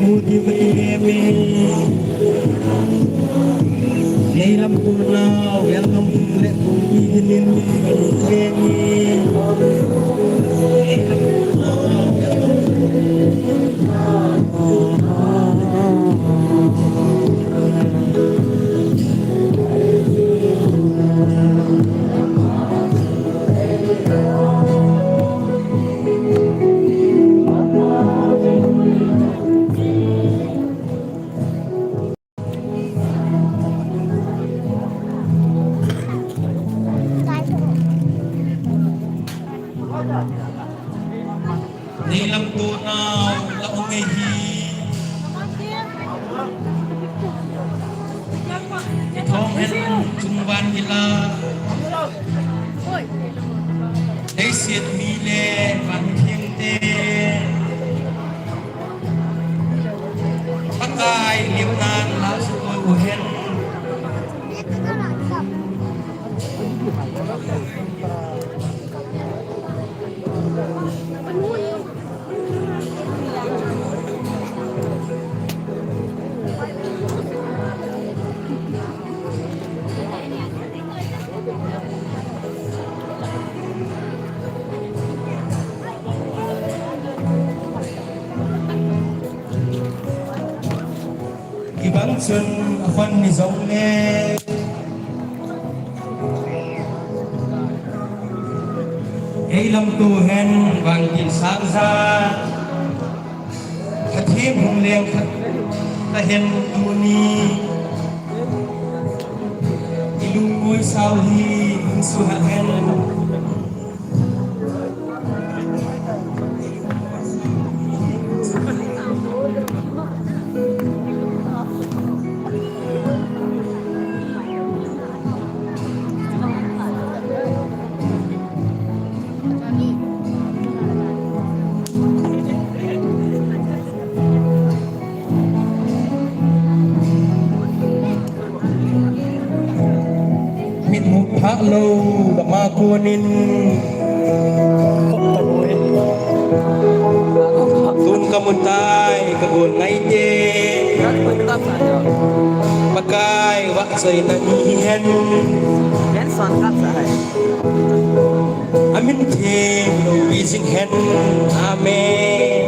Mudiveme Neilam Purna Welcome Le Puginin Neilam Purna La Umehi Thong Hen Chungwan Hila They said Mile Van Kiente Pakai Liunan Lasu Uhen Ibang Sun Afan ni Zongne Eilam Tuhan Bangkin Saksa Hatim Hung Leng Tahen Tuni Ilungui Sauhi Suhahen Halo, makunin Tun kamuntay, kagun ngayje Pakai waksay na ihen Amin tim, no wishing hen Amen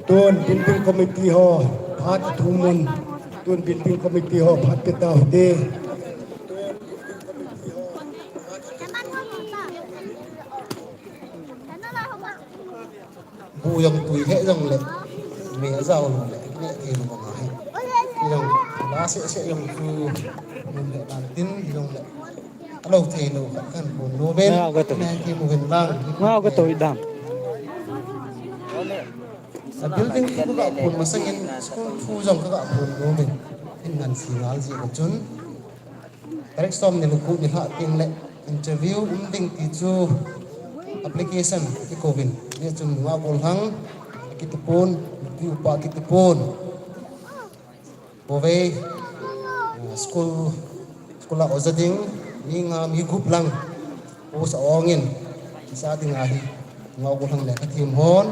Tuan pimpin komiti ho Pat Tumun Tuan pimpin komiti ho Pat Petah De Bu yang tui hệ rằng lệ mẹ giàu lệ mẹ thì nó còn hay thì rằng lá sẽ dùng phu mình lệ bản tin thì rằng lệ lâu thì nó cần buồn nô bên này thì một hình vàng ngao cái tuổi đam building itu gak pun masangin school fuzong kagak pun nomen dengan singal si kecun tarik som ni luku ni hak ting le interview unding tisu application ki covid ni cun ngau bolhang kita pun ki upa kita pun bove school sekolah ozading ni ngam higup lang us ongin sa ting ahi ngau bolhang le ka tim hon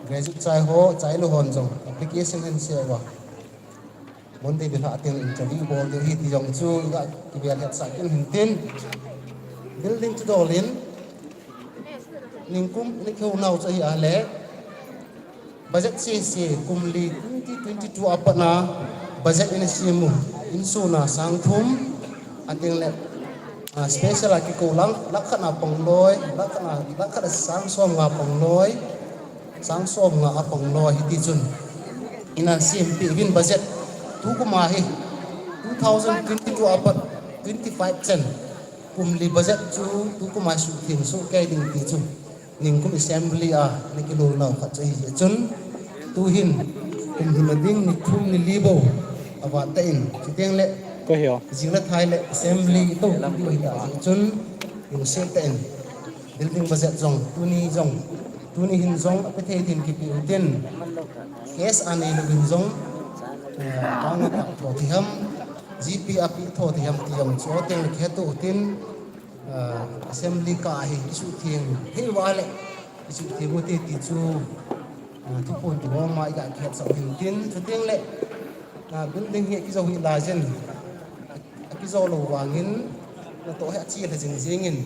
graduate chai ho chai lo hon jong application en se wa mon de ha atin interview bol de hi ti jong chu ga ki bian het sa kin tin building to dolin ningkum ni kheu nau chai a le budget se kumli 2022 apana budget in simu insuna sangthum ating le special ki ko lang lakhana pangloi lakhana sang som nga pangloi sang som nga apang lo hiti chun ina CMP win budget tu ko mahi 2022 apat 25 chen kumli budget chu tu ko ma su thing so kai ding ti chu ning kum assembly ni kilo lau khat chai chun tu hin kum himading ni thum ni libo awa ta in chiteng le có hiểu jingla thai le assembly to di ta chun ing se ta in building budget jong tu ni hin jong pe the din ki pi den kes ani lu hin jong ang ta tho thi ham gp api tho thi ham ti yam cho teng le khe tu tin assembly ka hi isu thieng hei wa le isu thieng mo te ti chu tu pon tu ma ga khet sa hin tin chu teng le building hi ki zo hi la jen ki zo lo wangin na to ha chi la jing jingin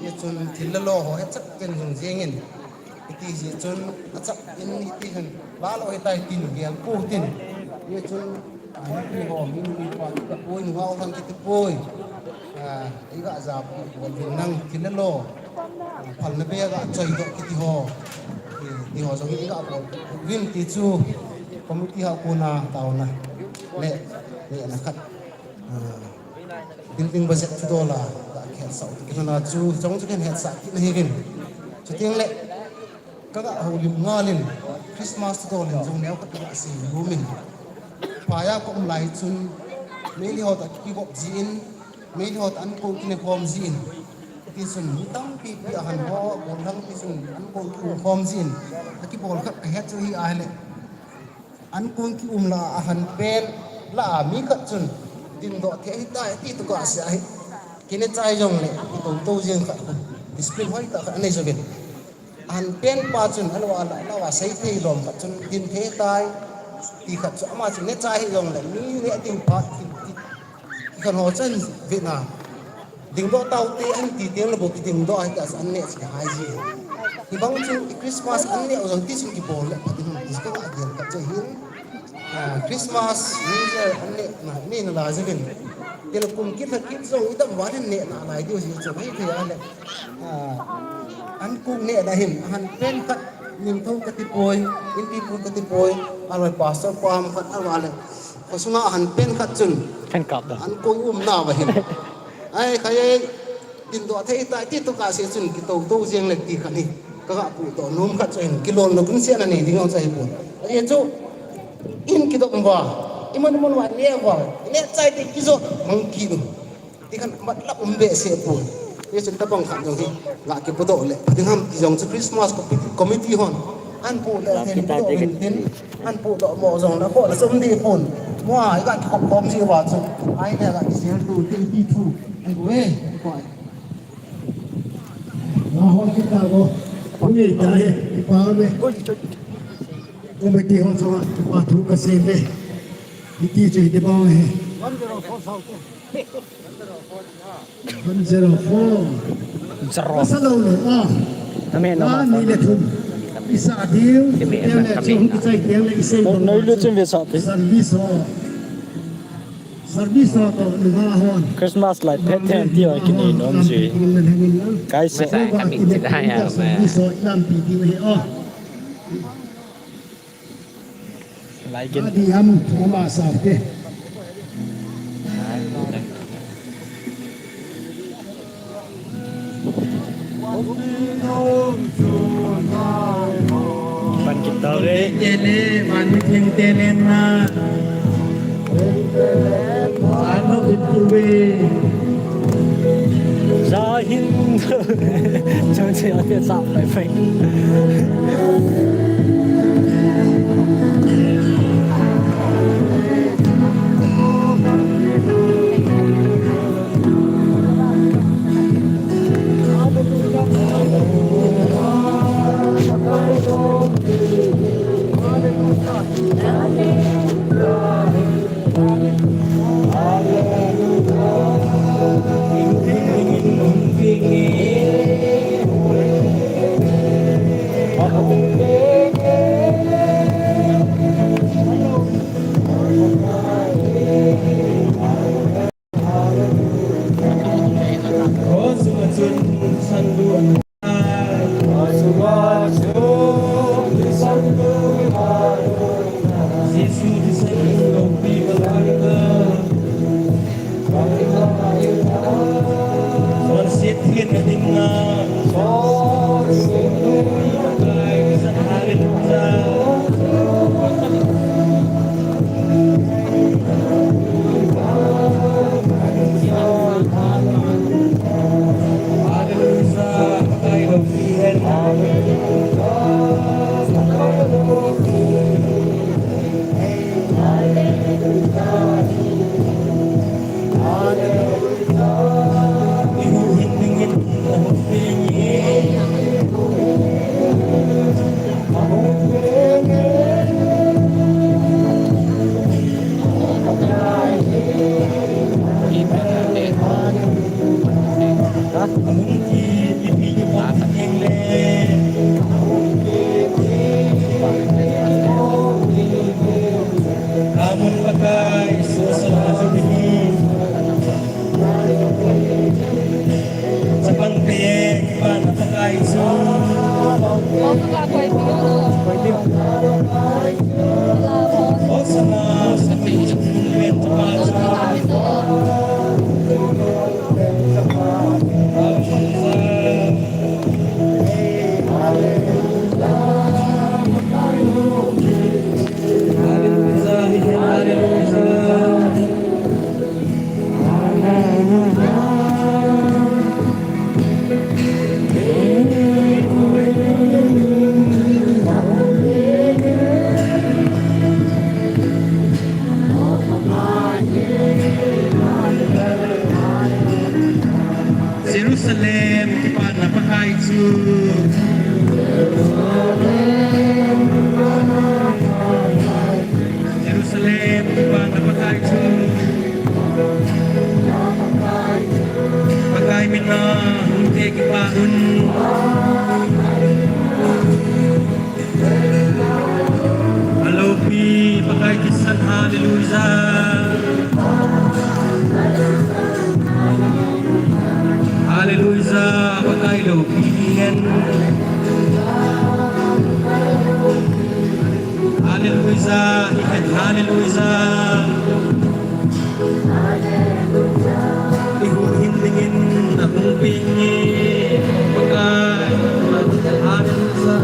ye chun thil la lo ho ha chak ken jing jingin ti ji chun achak in ni ti han ba lo he tai tin ge ko tin ye chun ni ho min ni pa ta poi ngau hang ki poi ai ga za ko nang thil la lo phal na be ga choi do ki ho ti ho so ki ga ko win ti chu committee ha ko na taw na le na khat building budget chu dola da khen sau ki na chu jong chu khen het sa ki na hegin chu tiang le ka ga ho lim ngalin christmas chu dolin jong neu ka ta si lumin pa ya ko lai chun me li hot ki go jin me li hot an ko ki ne khom jin ti sun tang pi pi han ho bol lang ti sun an ko ki khom jin ki bol khat het chu hi a le an ko ki la han pen la mi khat chun din do the hi tai ti tu ka sia hi kine chai jong le to jeng kha display hoi ta kha nei so gen an pen pa chun an wa sai thei lom kha chun din the tai ti kha chu ma chun ne chai hi jong le mi ne ting pa ti kan ho chen Vietnam ding do tau te an ti tiang le bo ti ding do ai ta an ne chi hai ji ki bang chu Christmas an ne ong ti sun ki bol le ti hum ti ka ga gen ka che hin Christmas New Year anne na ni na la zagin kila kum kitha kit so ita wan ne na lai dio ji so mai thia ale an kum ne da him han pen kat nim thong ka ti poi in ti pu ka ti poi alai pastor pam khat awale ko sunga han pen kat chun khen cặp đó an ko na wa him ai khai tin do thei ta ti to ka se chun ki to jeng le ti khani ka ga pu to num khat chen kilon lo kun se na ni ding on sai pu ai chu in ki dok wa iman mon wa ne wa ne chai ti ki zo mang ki no ti kan mat lap be se pu ye chen ta bang khan jong hi la ki pu do le ding ham ti jong Christmas committee hon an pu le ten an pu do mo jong na ko la som di pun mo ai ga ki khom khom ji wa chu ai ne ga ki se tu ti tu ai we ko ai na ho ki ta go ni ta he ki pa me committee hon so wa thu ka se me ti che de ba he 104 จะรอ sa lo le na mẹ nó ni le thum isa diu Cái mẹ le nó le cắm chung mẹ ki chai tiang le ise nó nói luôn trên việc sọt thì service to lu ma hon Christmas lại pet thêm tiêu cái này nó gì cái sẽ Masa kami tidak hanya service lam pi ti he lại cái di ham ma sa ke phần kita đấy tele man thing tele na ano ituwe ra hin cho chị ở phía sau phải phải Jerusalem kipan napakaisu Jerusalem kipan napakaisu pakai mina hunte kipahun alopi pakai kisan haleluya Haleluya, pakai lopian. Haleluya, ikat haleluya. Ihuhin dingin akong pingi, pakai haleluya.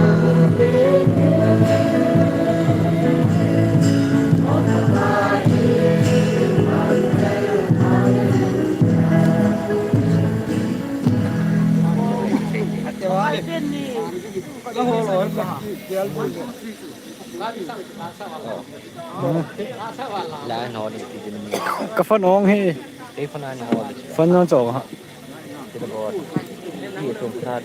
Lá nó đi thì mình cái phân ong hay Cái phần này nó phân nó chỗ hả cái đó gì cũng thật.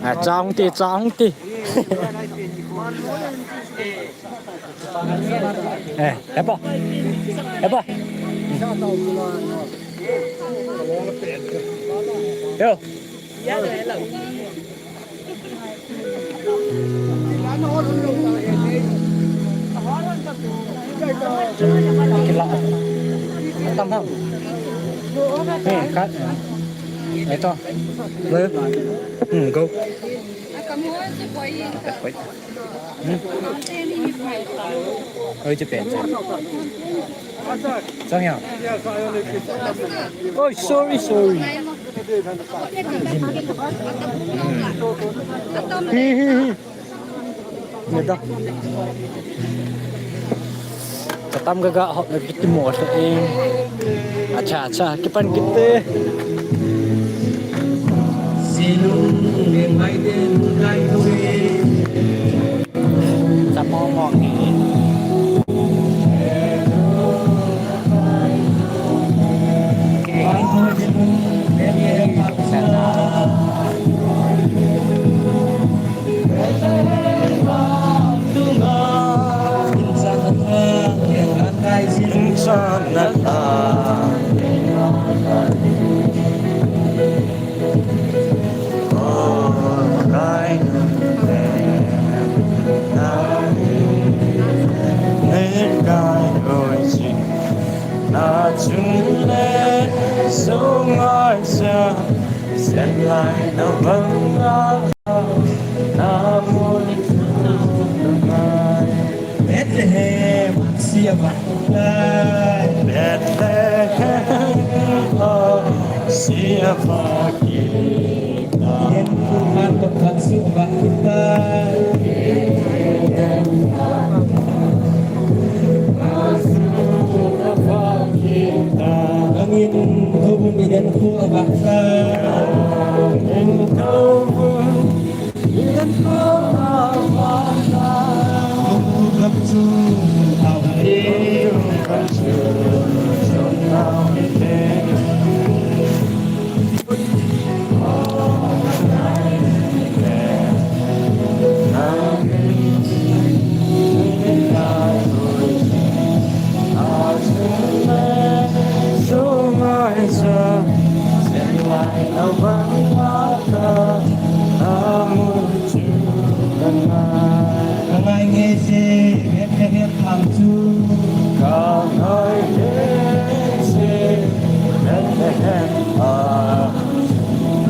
à trong thì đẹp không Yo. Tâm không? Nè, cắt. Đấy to. Lên. Go. Ơi chụp ảnh chứ. Sao nhỉ? Oh, sorry. Gitu. Ketam gak hot lagi timur ing. Acha, kipan kita. Silung yang Biden kai tuwe. Sama ngomong ini. Xem lại nào vâng namun Bethlehem siapa Bethlehem oh, siapa kita yang Tuhan Tuhan siapa kita siapa kita angin Bumiden ko baksa Bumugap to Away Ngay nghe gì hết tham chú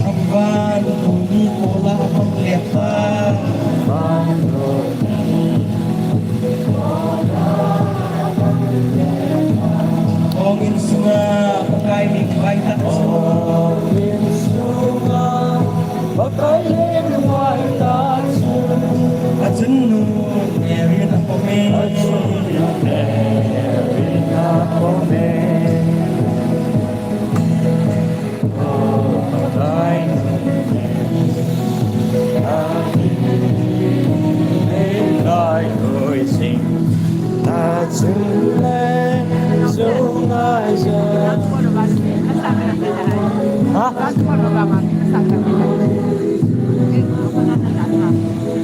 Không van cùng đi cô la không liệt ta Ong in sunga Pakai ni kuai tak Ajenu Erin apa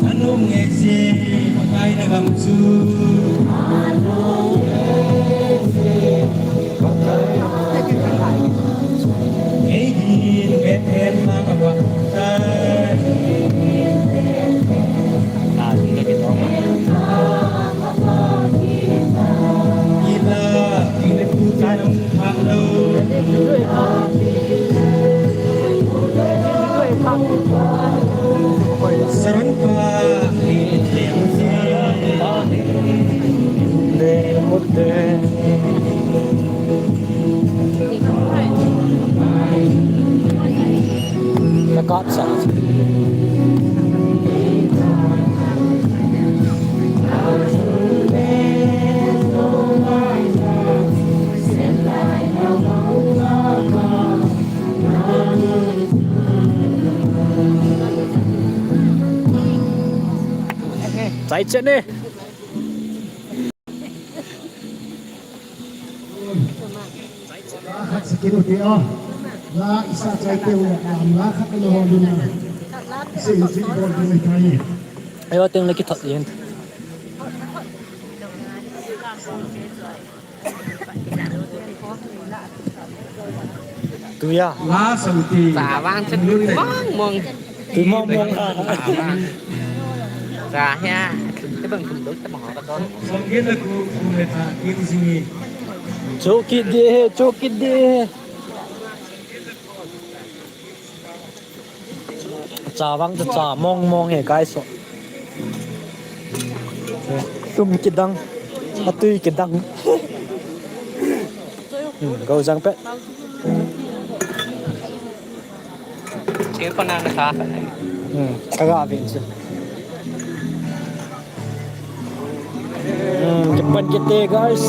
Anu ngezi pakai dalam su Ngejin beten mang apa Gila ini putar halu Serenpa Nó có sợ chạy chân đi Sikit dia la isa cai teu la khat lo dun si bol ni kai ayo tiếng lấy cái thật gì tui à La sauti Tả vang chân lưng mong mong tui mong mong Tả ha Cái bằng cùng đối tâm họ con Sangin aku kumeta in sini chokit đi chả vang cho chả mong mong hệ cái số cái đăng tui cái đăng câu răng pet Chứ con nào nó khác agak avin sih cepat kita guys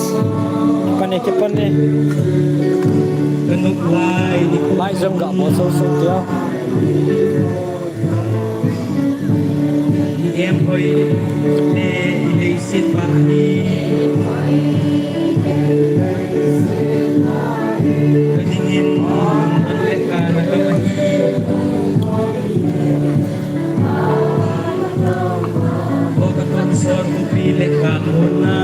cepat nih Tenuk lai di mai zoom gak mau sosok dia em hoi ne ile sit ba ni Dingin Anlek ka na O ka konsor ku pilih ka muna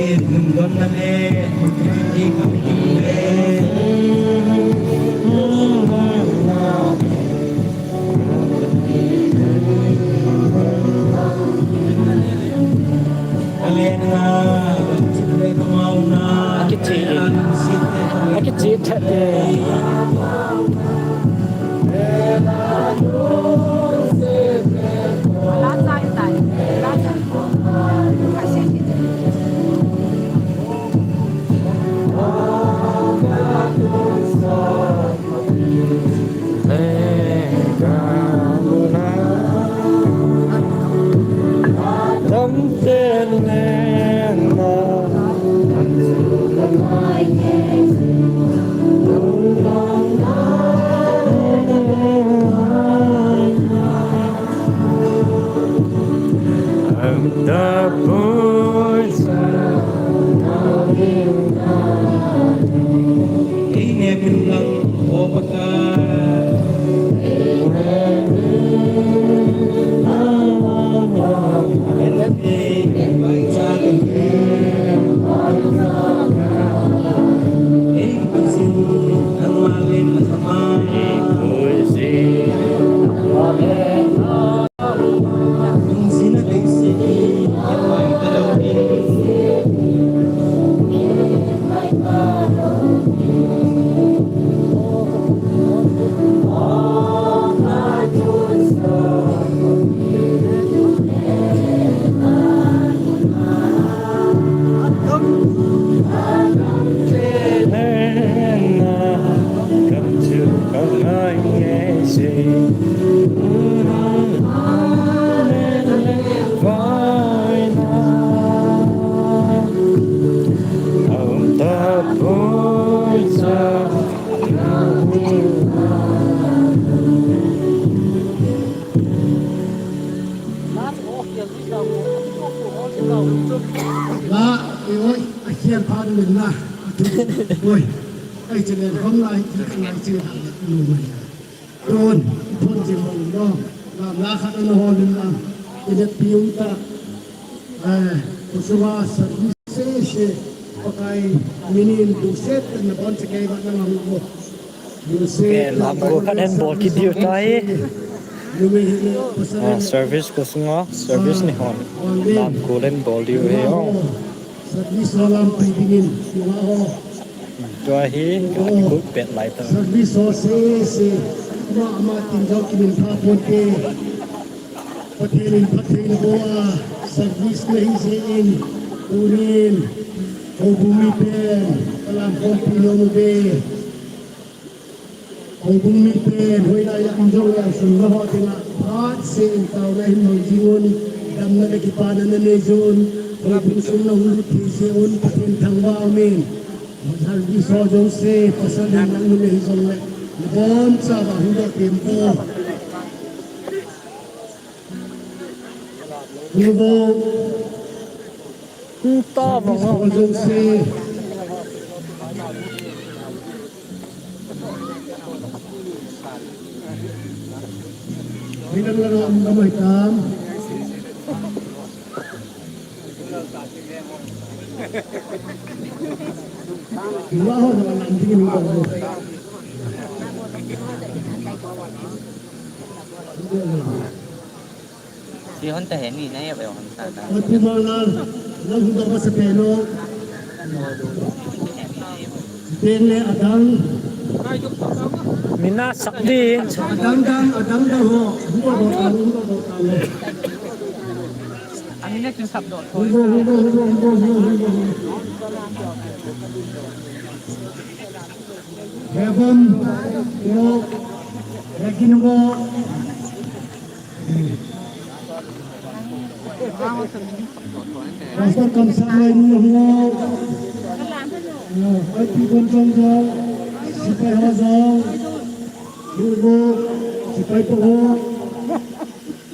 Nunggon na hindi kami I can see it today. The boys ini bilang ohละโอ้ยไอ้เขียนพาหนึ่งนะโอ้ยไอ้เจริญของนายที่ข้างในชื่อทางดูมันโดนพ้นจิมงน้องลำลาขันนอนลำจะพิวตาอุศวาสัตว์เสชpakai minin duset na bon sa kay ba nang mo Okay, lambo ka din ball kidiyo tayo. Service ko sungo, service ni Hon. Lam ko rin ball diyo heyo. Service walang pahibingin yung ako Tua hi, kaki ko pet lighter. service o si ama tinggaw kimin tapon ke patilin boa service na hisin unin o bumipen alam kong pinumubi o bumipen huwag na yung jong yung sungaho tinga pat sin tao na hinoy jingon dam na nakipanan na nezon huwag busong na hulit hisin patin tangwa amin service o jong si pasalin ng nunehizong na bon sa bahula tempo Nubo To mga. Jose Bilang lang ang gamay tam Iwaho naman ang tingin ko Di hon ta hen ni na ya ba hon ta ta. At pumangal Nang hundak pa sa pelo Pele adang Mina sakdin. Adang daw ho Hugo ho Ang ina yung sabdo. Hugo Kevin Yo Rekin mo Pastor kamsangay mo ho Ay pipon kong daw Sipay ho daw Hugo Sipay po ho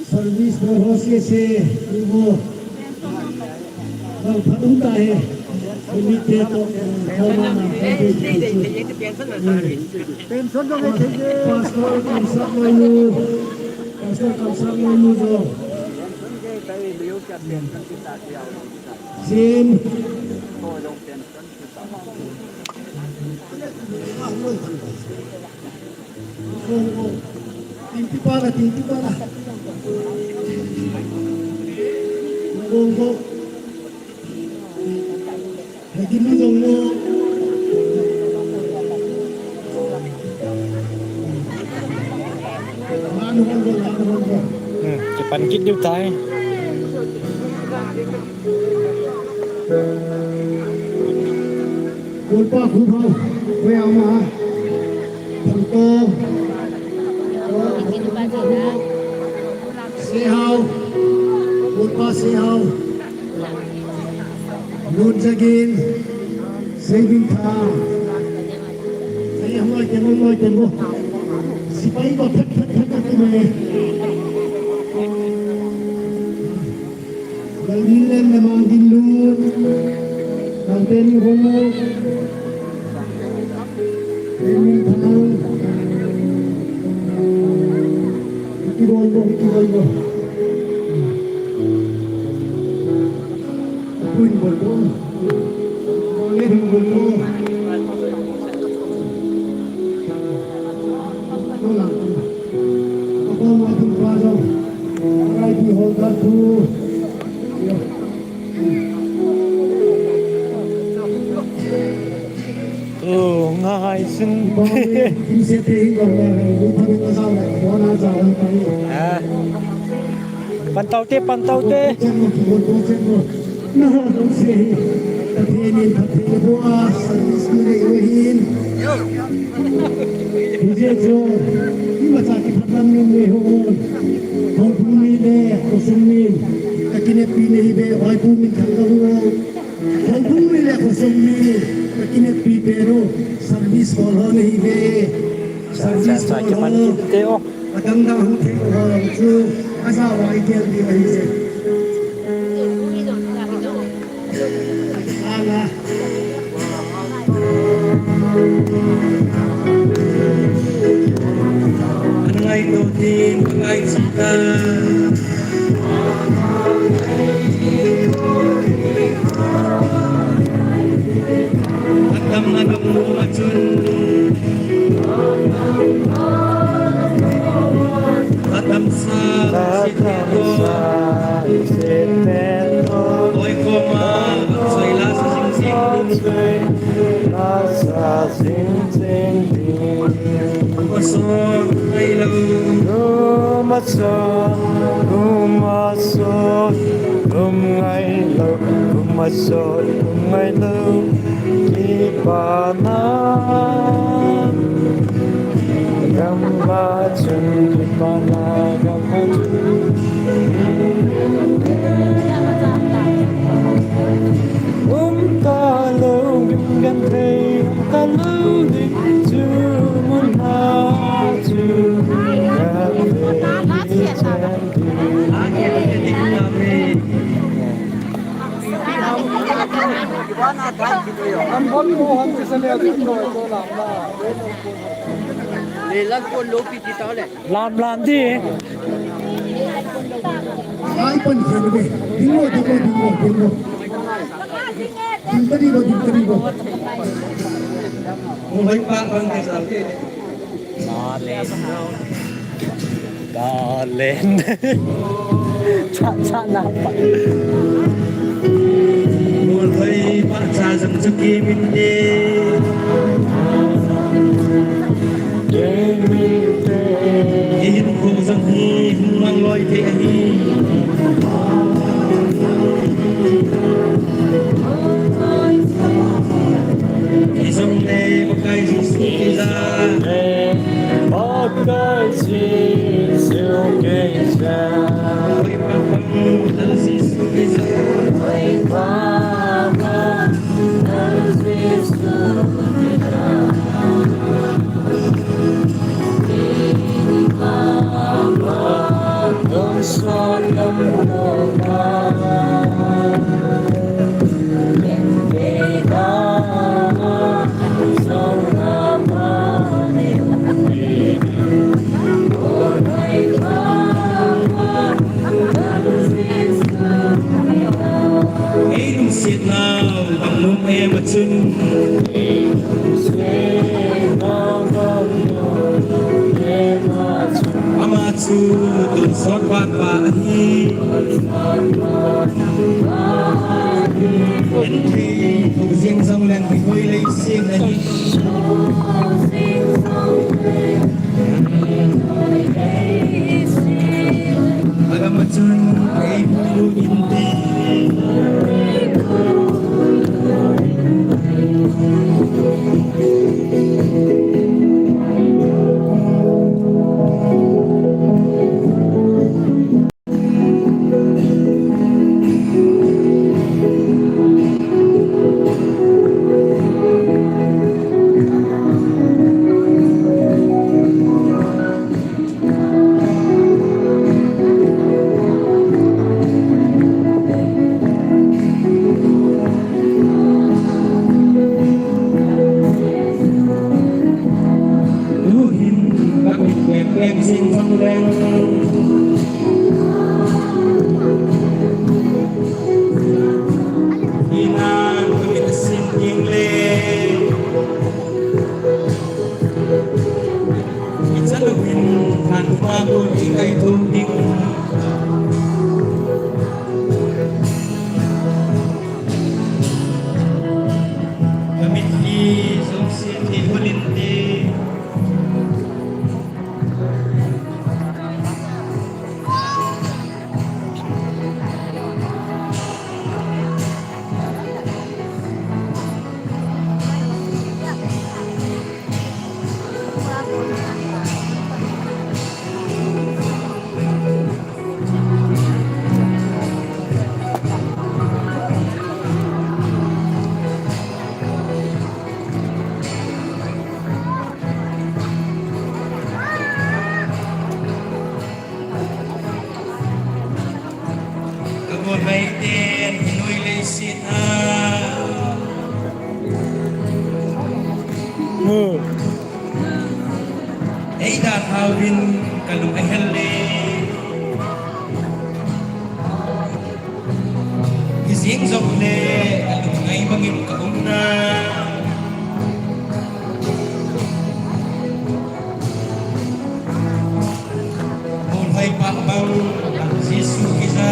Service mo ho si Hugo Ang padong tayo Kumite to Koma na Pastor kamsangay mo Pastor kamsangay mo daw ซีนโอ้โหติงที่บ้านละติงที่บ้านละโอ้โหให้กินไม่ลงโง่ร้านนู้นก็ร้านนู้นก็ จะปันคิดอยู่ใจ คุณป้าคุณพ่อไม่เอามาผมโตเสียหาวคุณป้าเสียหาวนุ่นจะกินเสียกินข้าวไอ้หัวเจ็บหัวเจ็บบ่สิไปบ่พัดกันเลยdan nilai memang dindu dan teni homo teni tahu itu boleh pun boleh tolak apa mau tu pasal orang di hotel tuง่ายซึ่ง Kim sẽ thấy còn là những thân có sao lại có na giàu hơn cái ปันเตาเต้ปันเตาเต้ chân một một một chân một nó không sẽ tập thể nên tập thể của sản xuất này của hin thì dễ cho nhưng mà tại cái phát âm nên người hồn không cũng mi đe của sông min cái kia pi này be oi bu min thằng đâu không cũng mi đe của sông min cái kia pi pero service của họ này be service ใส่ của จะปัน họ คิดเต้ออก Adang dah hutang orang tu, asal orang dia di mana? Alah. Angai tutin, angai sita. Agam macun. Agam sa sitero. Oi koma, soy la sing sing. Masuk ay lang. làm đi Ai pun kena be. Tengok. Tengok. Baik pak, bang Kesaki. Darling cha napa Mulai pak sazam seki minde. Ihin ko sang hi mang loi te hi. Isong ne makai sisa. Makai siêu cây xa. Oi papang dal sisa. Mama, chun ama chu tun sot ban ba hi en thi tu riêng dòng lên thì ngôi lấy xiên này agama chun ai mu indi Eida Alvin kalung ahelle Ising zokle kalung ay bangin kauna Mulhay pakbang Sisu kisa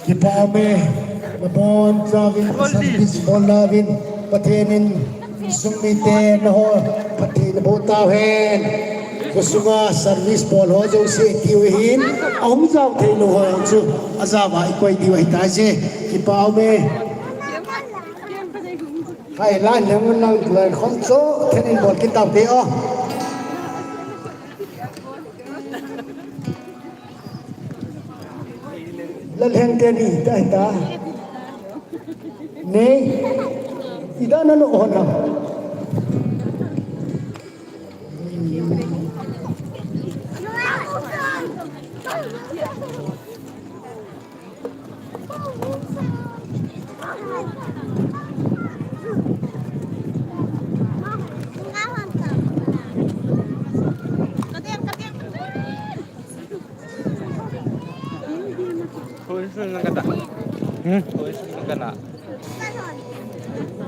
Kita ame labon Javin Santis Bonavin Patenin Sumite Naho Patin Botawhen Kusunga Service Bol Ho Jo Se Kiwin Om Jaw Thelo Ho Chu Azaba Ikoi Diwai Taje Kipa ame Hai lan nang nang len khon so Thenin Bol Kitab Te O Lần hẹn tiền đi tại ta nè ý đã nó ổn nào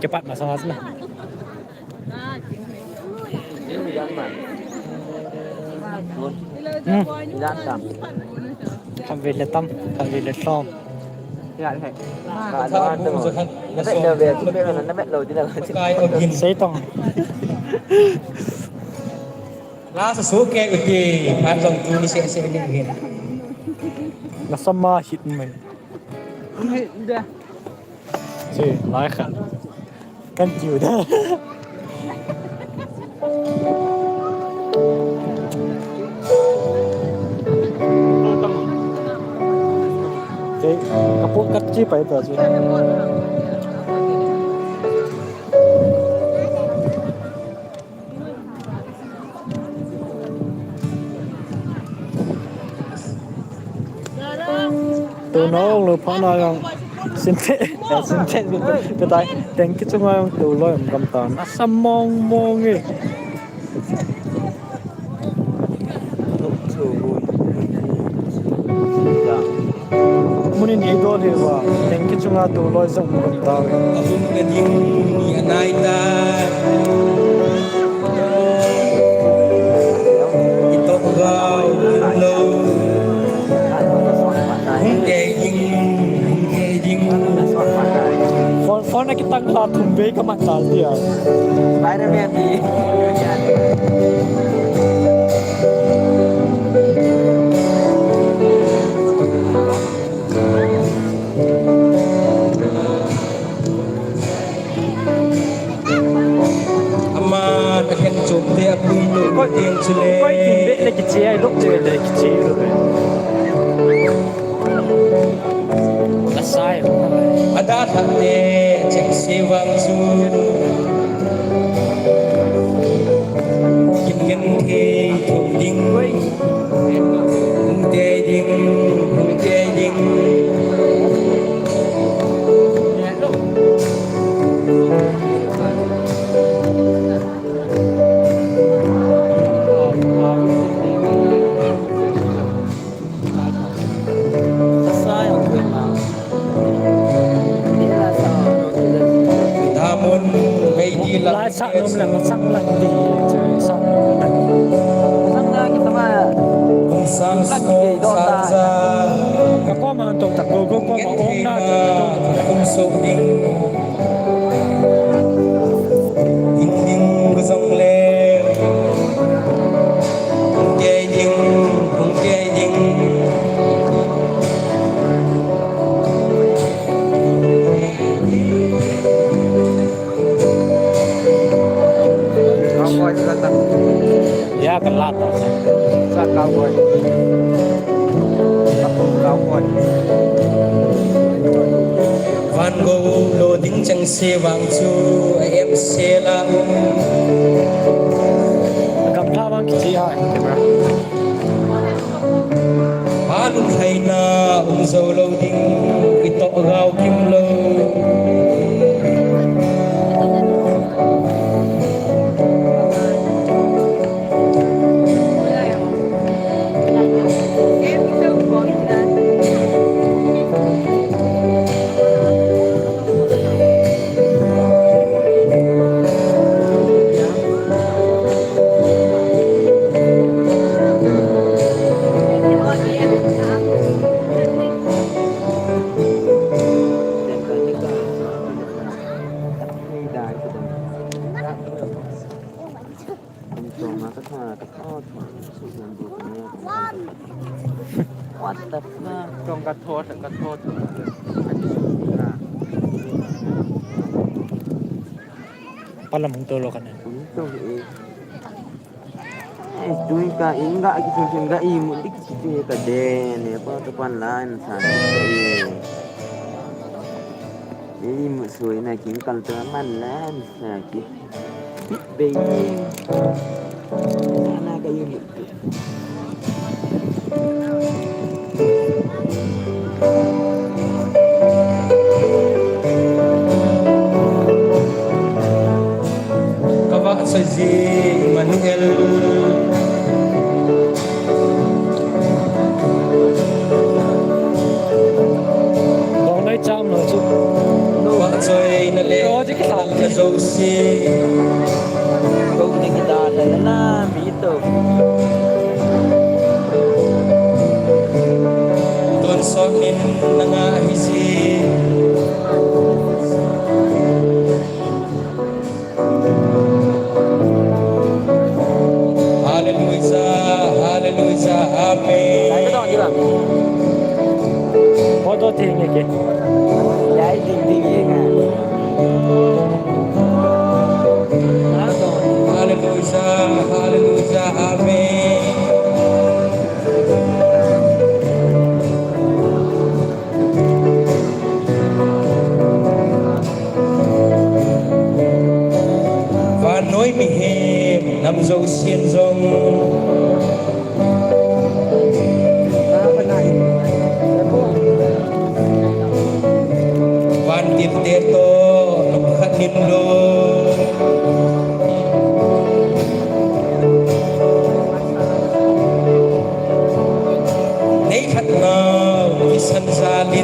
Cepat masalah lah. Thằng về là tâm, thằng về là som. Nó phải đờ về, chúng tôi là nó mẹ lồi tí là Xây tông. Lá số kẹo gì bạn dòng tu đi sẽ những hiện Là sama hit mình. Sì, nói khẳng. Căn chịu đó. Cái cặp bút cắt chi phải tờ chứ. Tụi nó luôn phá nói rằng xin thế cái tay đánh cái chung ai tụi lo em cầm tàn nó xăm mong mong ấy muốn đi đó đi vào đánh cái chung ai tụi lo rộng cầm tàn Abum kading yanay ta ito gaw lâu phone này cái tăng là thùng bê các mặt tàn tiền Spider-Man thì ama akan coba aku quay yang cile quay thùng bê này cái chế lúc chơi này cái chế rồi là sai ada hati cek sewang sun kim thi thùng ding hung tê ding namun may dilat lại sẵn lắm là nó sẵn lạnh thì trời sẵn lạnh sang ra kita mah kung saan sa các con mà tụi tập cô mà ôm na kung so ding ding gazong le kung kay ding cowboy juga tak ya cái lát sa cowboy aku cowboy Van Gogh loading chang se wang chu em se la cầm thao bằng cái chế hai halun hay na zo loading ito gaw kim lo what the fuck จงกระโทษpas lah mungkin lo kan untung Dui ka enggak gitu enggak imut dik situ ka den apa depan lain sana imut suai na kin kal teman lan sakit baby sana ka imut kaba sa si Manuel bọn đấy chăm rồi chứ kaba soy na le chứ cái thằng ka zo si kau ni kita na mito don sokin na nga hisi Hallelujah, amen. Saya tahu je bang. có tiền này kìa Đấy ting vậy kan. Hallelujah. làm dâu xiên rong van tiệp tê to lục khát nín lô nấy khát nào vì sân gia liên